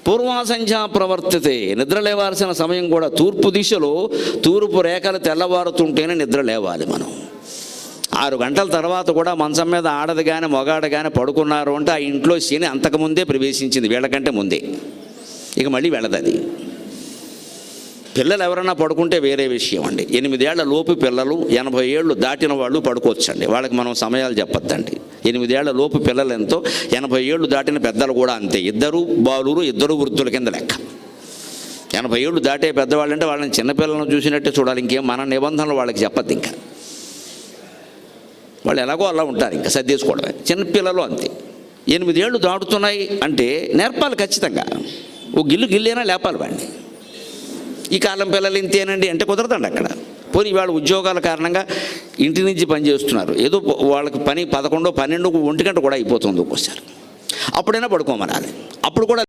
పూర్వాసంధ్యా ప్రవర్తితే, నిద్ర లేవాల్సిన సమయం కూడా తూర్పు దిశలో తూర్పు రేఖలు తెల్లవారుతుంటేనే నిద్ర లేవాలి మనం. 6 గంటల తర్వాత కూడా మంచం మీద ఆడది కానీ మొగాడు కానీ పడుకున్నారు అంటే ఆ ఇంట్లో శని అంతకుముందే ప్రవేశించింది, వీళ్ళకంటే ముందే. ఇక మళ్ళీ వెళ్ళదు అది. పిల్లలు ఎవరైనా పడుకుంటే వేరే విషయం అండి. 8 ఏళ్ల లోపు పిల్లలు, 80 ఏళ్ళు దాటిన వాళ్ళు పడుకోవచ్చండి, వాళ్ళకి మనం సమయాలు చెప్పొద్దండి. 8 ఏళ్ల లోపు పిల్లలు ఎంతో, 80 ఏళ్ళు దాటిన పెద్దలు కూడా అంతే. 2 బాలురు 2 వృద్ధుల కింద లెక్క. 80 ఏళ్ళు దాటే పెద్దవాళ్ళు అంటే వాళ్ళని చిన్నపిల్లలను చూసినట్టే చూడాలి, ఇంకేం మన నిబంధనలు వాళ్ళకి చెప్పద్దు. ఇంకా వాళ్ళు ఎలాగో అలా ఉంటారు, ఇంకా సర్దేసుకోవడమే. చిన్నపిల్లలు అంతే. 8 ఏళ్ళు దాటుతున్నాయి అంటే నేర్పాలి ఖచ్చితంగా. ఓ గిల్లేనా లేపాలి వాడిని. ఈ కాలం పిల్లలు ఇంతేనండి అంటే కుదరదండి అక్కడ. పోనీ వాళ్ళ ఉద్యోగాల కారణంగా ఇంటి నుంచి పని చేస్తున్నారు, ఏదో వాళ్ళకి పని 11, 12, 1 గంట కూడా అయిపోతుంది ఒక్కోసారి. అప్పుడైనా పడుకోమనాలి. అప్పుడు కూడా